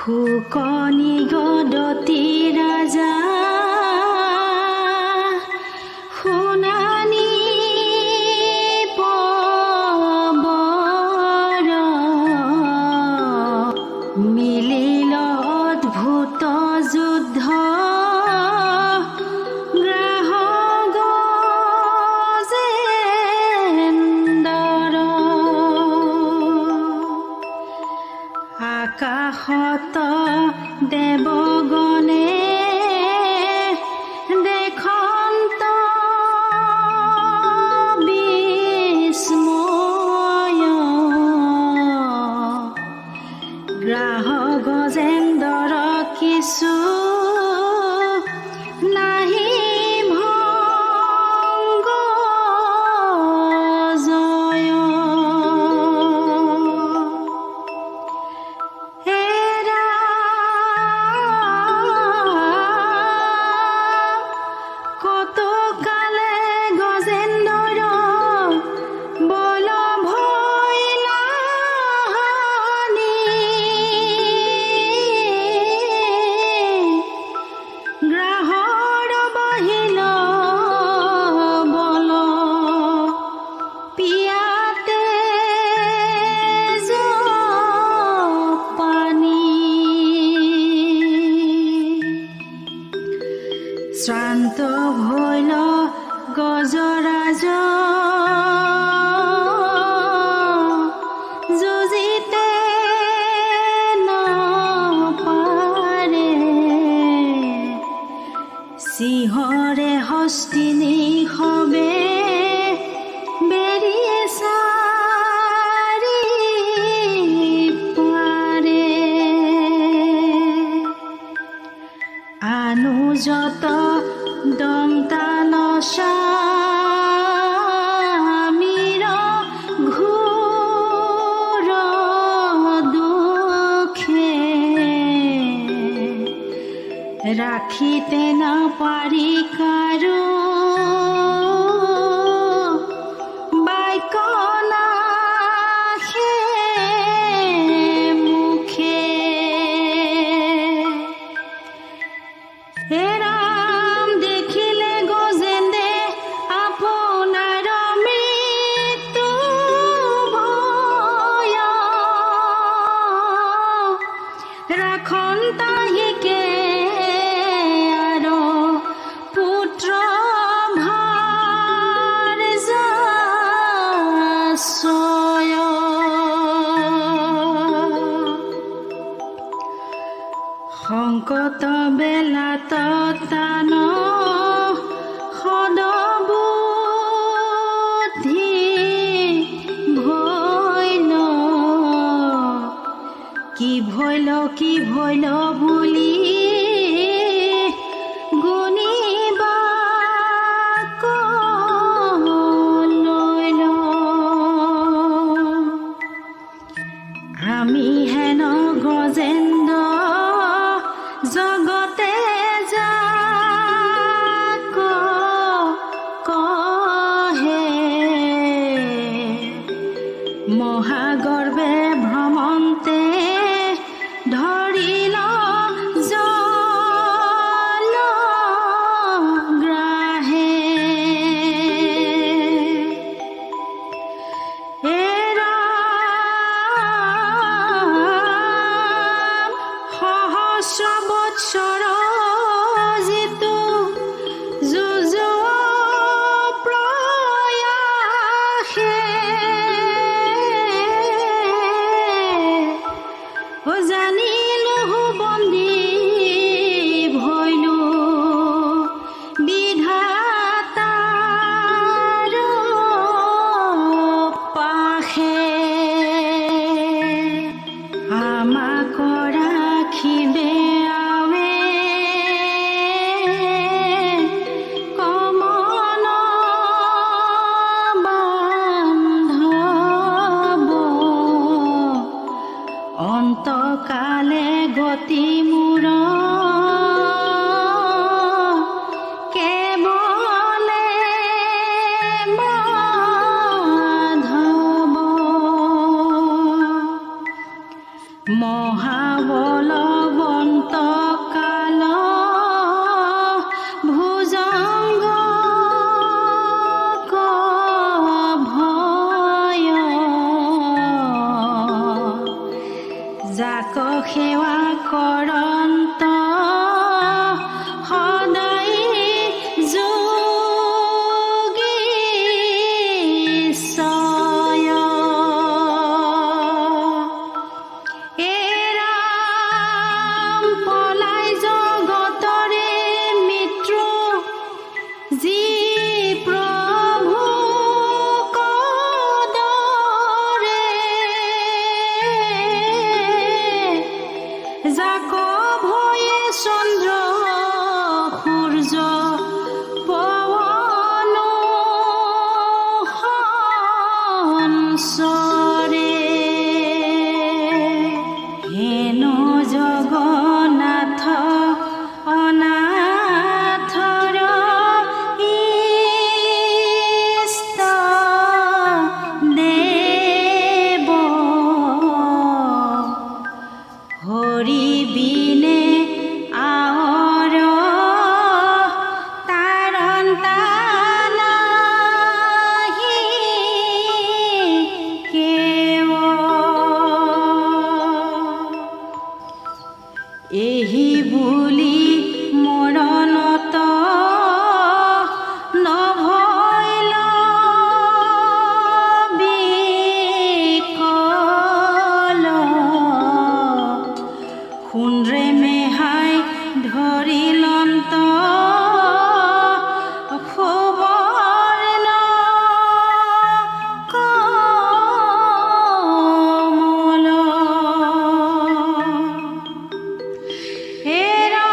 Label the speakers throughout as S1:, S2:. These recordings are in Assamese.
S1: শুকনি গদতি ৰাজা শুনানি পবৰ মিলিল অদ্ভুত যুদ্ধ আকাশত দেৱগণে দেখন্ত বিস্ময় গ্ৰাহ গজেন্দ্ৰ কিছু নাহি ভংগ জয় শ্ৰান্ত ভৈল গজৰাজ যুজিতে নপাৰে সিংহৰে হস্তিনী হবে বেৰি চাৰি পাৰে অনুযত দন্তান স্বামীৰ ঘোৰ দুখে ৰাখিতে নাপাৰি কাৰো বাক্য নাহে মুখে খন্তাহিকে আৰু পুত্ৰ ভাৰ যাচয় সংকট বেলাত তান সদবুদ্ধি ভৈল কি ভৈল বুলি গুণিবা লৈল আমি হেন গজেন্দ্ৰ জগতে যাক কহে মহাগৰ্বে ভ্ৰমন্তে ধৰিল জল গ্ৰাহে সহস্ৰ বৎসৰ যিটো যুঁজ প্ৰয়াসে জানিলো বন্দী ভৈলো বিধাতাৰ পাশে আমাক ৰাখিবে আৱে কমন বান্ধৱ অন্তকালে গতি মূৰ কেৱলে মাধৱ মহাবলৱন্ত কাল ভুজংগ ভয় যাক সেৱা কৰন্ত সদায় যোগীশ্বয় এৰাম পলাই জগতৰে মৃত্যু যি প্ৰভু কদৰে যাক ভয়ে চন্দ্ৰ সূৰ্য পৱন সঞ্চৰে হেন জগন্নাথ অনাথৰ ইষ্ট দেৱ হৰি বিনে আৱৰ তাৰণতা নাহি কেৱ এহি বুলি মৰণত নভৈল বিকল সোণৰে মেহাই ধৰিলন্ত সুবৰ্ণ কমল এৰা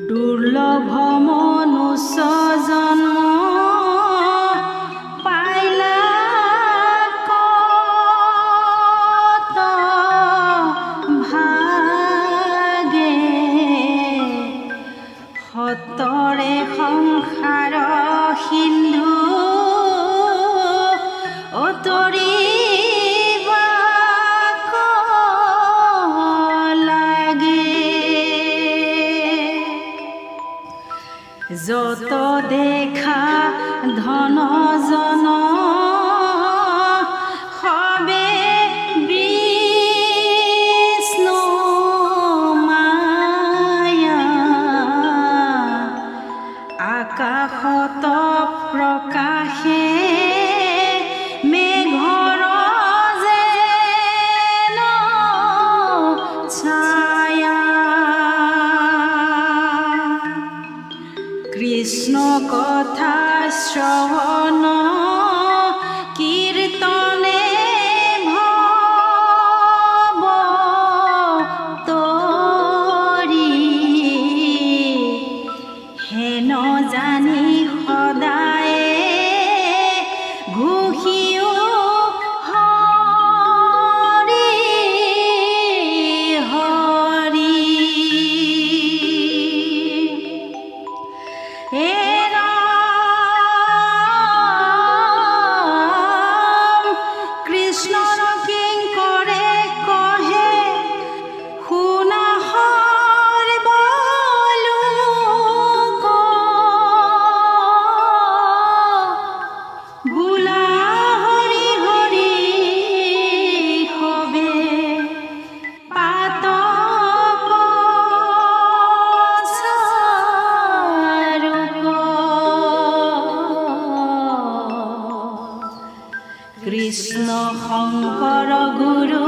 S1: দুৰ্লভ মনুষ্য জন্ম পাইলা কত ভাগে সতৰে সংসাৰ সিন্ধু অতৰিবা লাগে যত দেখা ধন জন সবে বিষ্ণু মায়া আকাশত প্ৰকাশে মেঘৰ যেন ছায়া কৃষ্ণ কথা শ্ৰৱণ কীৰ্তনে ভৱ তৰি হেন জানি সদায়ে ঘোষিও হৰি হৰি হে ৰাম কৃষ্ণৰ কিংকৰে কহে শুনা সৰ্বলোক বোলা হৰি হৰি সবে পাতক চাৰুক কৃষ্ণ শংকৰ গুৰু